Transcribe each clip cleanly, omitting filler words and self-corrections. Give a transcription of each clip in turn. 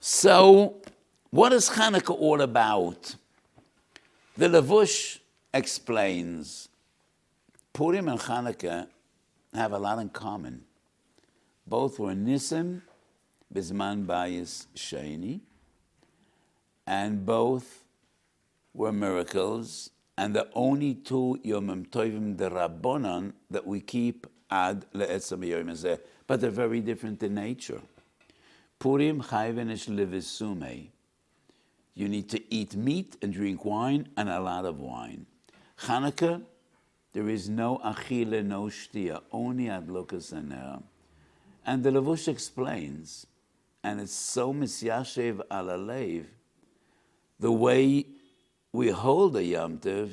So, what is Hanukkah all about? The Levush explains, Purim and Hanukkah have a lot in common. Both were Nisim, Bizman Bayis Sheni, and both were miracles, and the only two Yomim Tovim D'Rabbanan that we keep ad le'etzem Yom Hazeh, but they're very different in nature. Purim chayvenish levisume. You need to eat meat and drink wine, and a lot of wine. Chanukah, there is no achile, no shtia, only adlokas aner. And the Levush explains, and it's so misyashev ala leiv, the way we hold a Yom Tov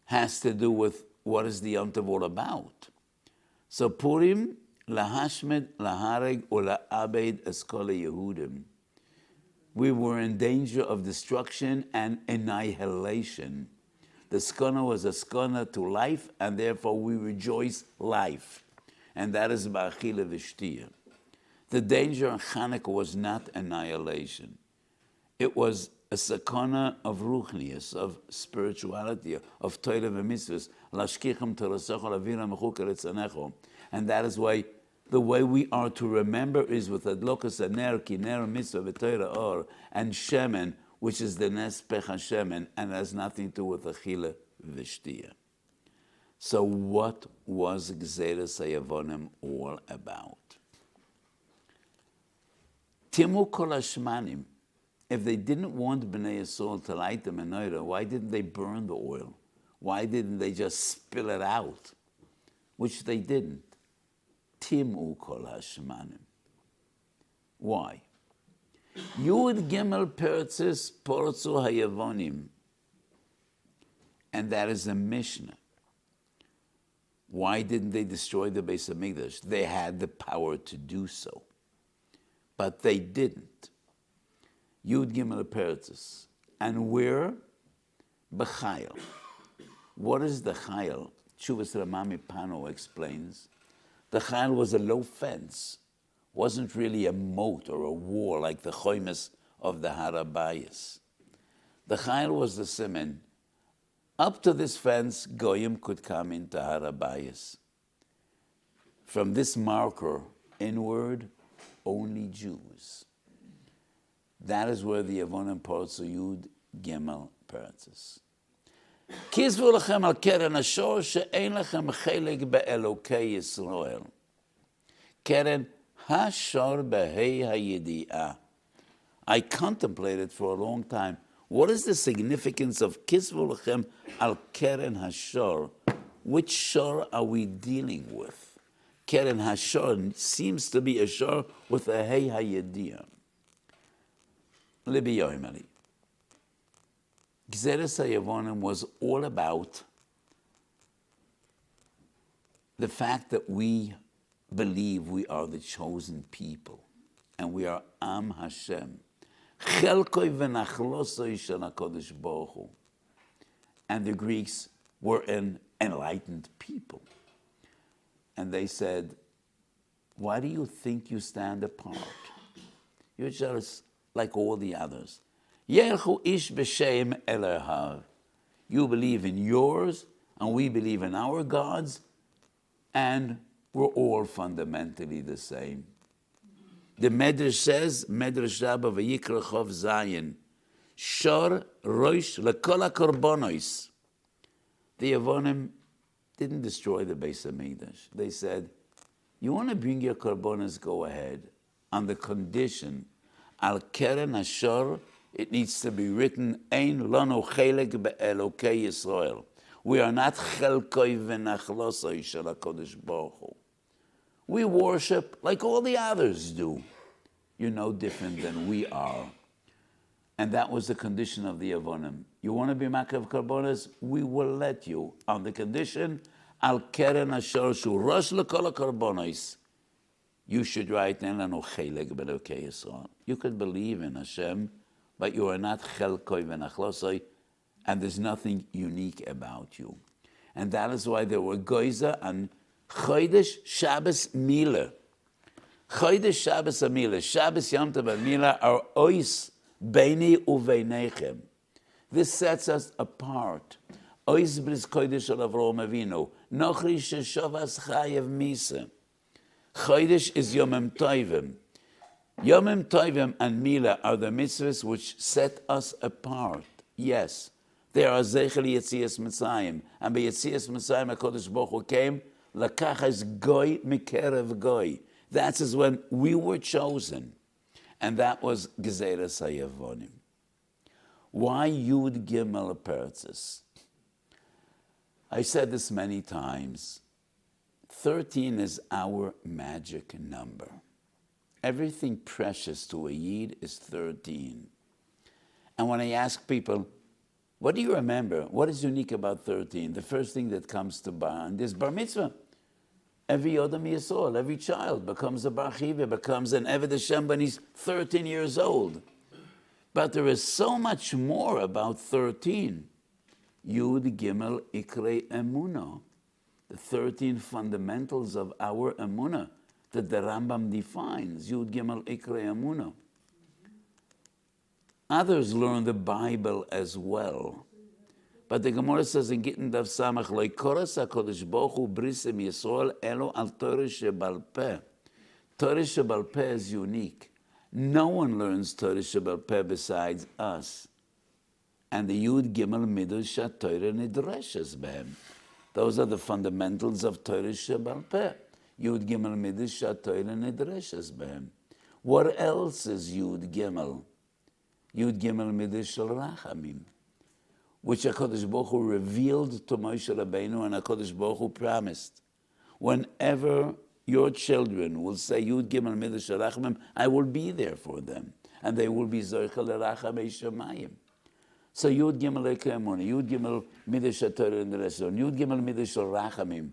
has to do with what is the Yom Tov all about. So Purim, lahashmed, lahareg, or la'abed eskol Yehudim. We were in danger of destruction and annihilation. The skona was a skona to life, and therefore we rejoice life. And that is ba'achila v'shtiya. The danger in Hanukkah was not annihilation. It was a sakana of ruchnius, of spirituality, of Torah v'mitzvahs. Lashkicham terasecho lavira mechuka letzanecho. And that is why the way we are to remember is with adlokas aner, kiner, mitzvah, v'Torah or, and shemen, which is the nes pecha shemen, and has nothing to do with achila v'shtiya. So what was Gzeres HaYavonim all about? Timu kol hashmanim. If they didn't want Bnei Yisrael to light the menorah, why didn't they burn the oil? Why didn't they just spill it out? Which they didn't. Timu kol hashmanim. Why? Yud Gimel Pertzis Porzu HaYavonim. And that is a Mishnah. Why didn't they destroy the Beis HaMikdash? They had the power to do so. But they didn't. Yud Gimel Pertzis. And where? B'chayil. What is the chayil? Tshuvas Ramami Pano explains. The chayil was a low fence. Wasn't really a moat or a wall like the choimes of the Harabayas. The chayil was the siman. Up to this fence, goyim could come into Harabayas. From this marker inward, only Jews. That is where the Yavonim Porzu Yud Gimel Pertzis. Kizvu lechem al keren ashor she'ein lechem chelik be'elokei Yisrael. Keren hashor behei hayidi'ah. I contemplated for a long time, what is the significance of Kizvu lechem al keren hashor? Which shor are we dealing with? Keren hashor seems to be a shor with a hey hayidi'ah. Libi Yoimeli. Gzeres HaYavonim was all about the fact that we believe we are the chosen people and we are Am Hashem. Chelkoi v'nachlosoi shel HaKadosh Baruch Hu. And the Greeks were an enlightened people. And they said, why do you think you stand apart? You're just like all the others. Yerchu ish b'shem Elohav. You believe in yours, and we believe in our gods, and we're all fundamentally the same. The Medrash says, Medrash Rabbah v'yikra chov zayin, shor roish lekol hakorbonos. The Yavonim didn't destroy the Beis HaMikdash. They said, you want to bring your korbonos, go ahead, on the condition, al keren hashor, it needs to be written, Ein lanu chelek be'elokei Yisrael. We are not chelkoi v'nachlosoi shel HaKadosh Baruch Hu. We worship like all the others do. You're no different than we are. And that was the condition of the Yavonim. You want to be Makav Karbonas? We will let you. On the condition, Al Keren Ashor Shu Rosh L'Kol HaKarbonos. You should write, Ein lanu chelek be'elokei Yisrael. You could believe in Hashem, but you are not chelkoi v'nachlosoi, and there's nothing unique about you. And that is why there were Goiza and Chodesh Shabbos Mila. Chodesh Shabbos Amila, Shabbos Yom Tov Amila are ois beini uveinechem. This sets us apart. Ois bris kodesh al Avraham Avinu. Nochri sheshavas chayev misa. Chodesh is Yomim Tovim. Yomim Tovim and Mila are the mitzvahs which set us apart. Yes, they are Zeichel Yetzias Mitzrayim. And by Yetzias Mitzrayim, HaKadosh Baruch Hu came, Lakach es goy mikerev goy. That is when we were chosen. And that was Gezeres HaYavonim. Why Yud Gimel Pertzes? I said this many times. 13 is our magic number. Everything precious to a Yid is 13. And when I ask people, what do you remember? What is unique about 13? The first thing that comes to mind is Bar Mitzvah. Every Yodam Yisrael, every child becomes a Bar Chivya, becomes an Eved Hashem when he's 13 years old. But there is so much more about 13. Yud Gimel Ikrei Emunah. The 13 fundamentals of our Emunah that the Rambam defines. Yud Gimel Ikrei Emunah. Others learn the Bible as well. But the Gemara says in Gittin Dav Samach, Lo yikoras HaKadosh Baruch Hu brisem Yisrael elo al Torah shebal peh. Torah shebal peh is unique. No one learns Torah shebal peh besides us. And the Yud Gimel Midos HaTorah Nidreshes behem. Those are the fundamentals of Torah shebal peh. Yud Gimel Midos HaTorah Nidreshes behem. What else is Yud Gimel? Yud Gimel Midos Shel Rachamim, which HaKadosh Baruch Hu revealed to Moshe Rabbeinu, and HaKadosh Baruch Hu promised, whenever your children will say Yud Gimel Midos Shel Rachamim, I will be there for them, and they will be Zochel Rachamei Shamayim. So Yud Gimel Ikrei Emunah, Yud Gimel Midos HaTorah Nidreshes, Yud Gimel Midos Shel Rachamim.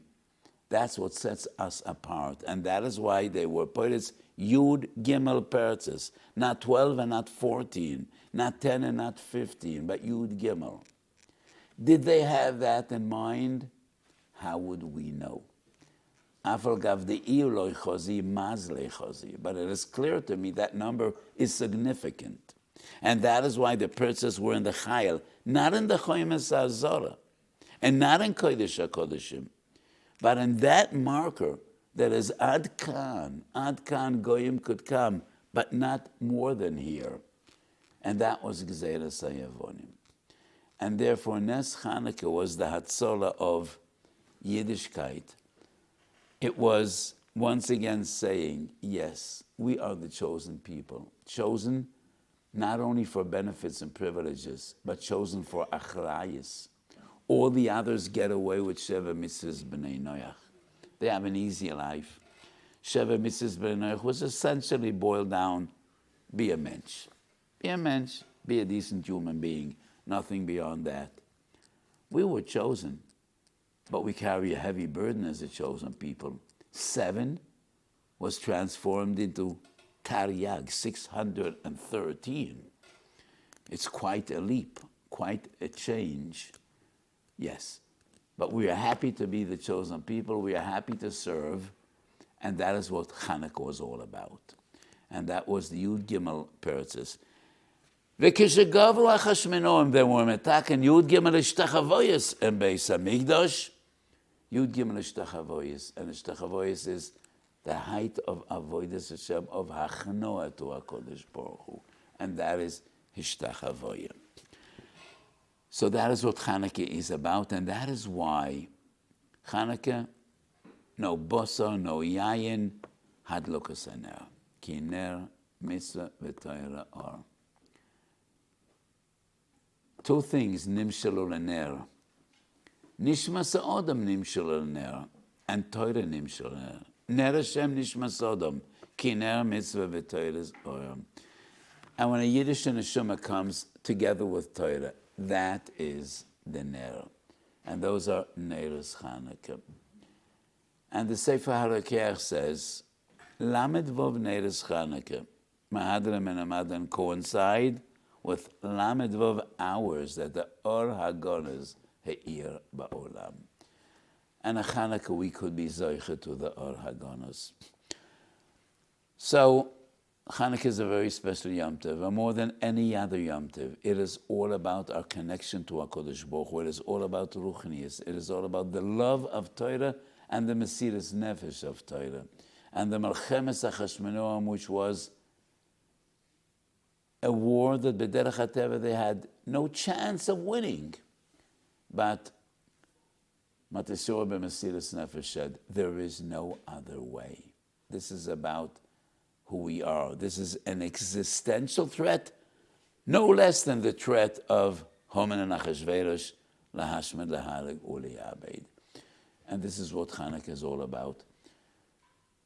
That's what sets us apart, and that is why they were poets Yud Gimel Pertzes, not 12 and not 14, not 10 and not 15, but Yud Gimel. Did they have that in mind? How would we know? But it is clear to me that number is significant. And that is why the Pertzes were in the Chayil, not in the Choymes HaZorah, and not in Kodesh HaKodeshim, but in that marker that is Ad Kan Goyim could come, but not more than here. And that was Gezeres HaYavonim. And therefore, Nes Chanukah was the Hatzolah of Yiddishkeit. It was once again saying, yes, we are the chosen people. Chosen not only for benefits and privileges, but chosen for achrayis. All the others get away with Sheva Mitzvahs B'nai Noach. They have an easy life. Sheva Mitzvahs B'nai Noach was essentially boiled down, be a mensch. Be a mensch, be a decent human being, nothing beyond that. We were chosen, but we carry a heavy burden as a chosen people. 7 was transformed into Taryag, 613. It's quite a leap, quite a change. Yes, but we are happy to be the chosen people. We are happy to serve, and that is what Hanukkah was all about. And that was the Yud Gimel Pertzes. V'kishegavru achashmenoim, they were metaken Yud Gimel Ishtachavoyes and Beis Hamikdash. Yud Gimel Ishtachavoyes, and Ishtachavoyes is the height of Avodas Hashem, of Hachnoah to HaKadosh Baruch Hu, and that is Ishtachavoyes. So that is what Chanukah is about, and that is why Chanukah, no bosa, no yayin, hadlokas haner, ki ner mitzvah v'toira or. 2 things nimshelu l'ner. Nishmas ha'odam nimshelu l'ner, and Torah nimshelu l'ner. Ner Hashem nishmas ha'odam, ki ner mitzvah v'toira or. And when a Yiddish neshama comes together with Torah, that is the Ner. And those are Neres Chanukah. And the Sefer HaRakeach says, Lamed Vov Neres Chanukah, Mahadram and Amadan coincide with Lamed Vov hours that the Or HaGonas He'ir Ba'olam. And a Chanukah we could be Zoicha to the Or HaGonas. So Hanukkah is a very special Yom Tov, and more than any other Yom Tov, it is all about our connection to HaKadosh Baruch Hu. It is all about Ruchnius. It is all about the love of Torah and the Mesiras Nefesh of Torah. And the Melchemes HaChashmonaim, which was a war that B'derech HaTeva they had no chance of winning. But Matisur b'Mesiras Nefesh said, there is no other way. This is about who we are. This is an existential threat, no less than the threat of Haman and Achashverosh, lahashmed, lahalig, uliyabed. And this is what Hanukkah is all about.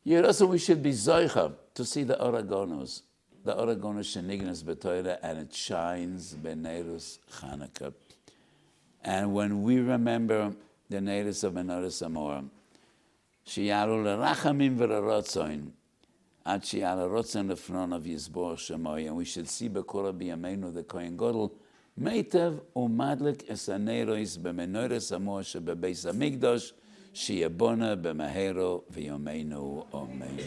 Yet also we should be zoicha to see the Oragonos. The Oragonos shenignas b'Torah, and it shines b'neirus Hanukkah. And when we remember the neirus of Menorah Amor, shiyaru l'rachamim v'rarotzoin, and we should see Bekora B'Yameinu the Kohen Gadol Meitav umadlik esanerois b'Menorah Amor shebebeis Hamikdash sheyabona b'mahero v'yomeinu Amen.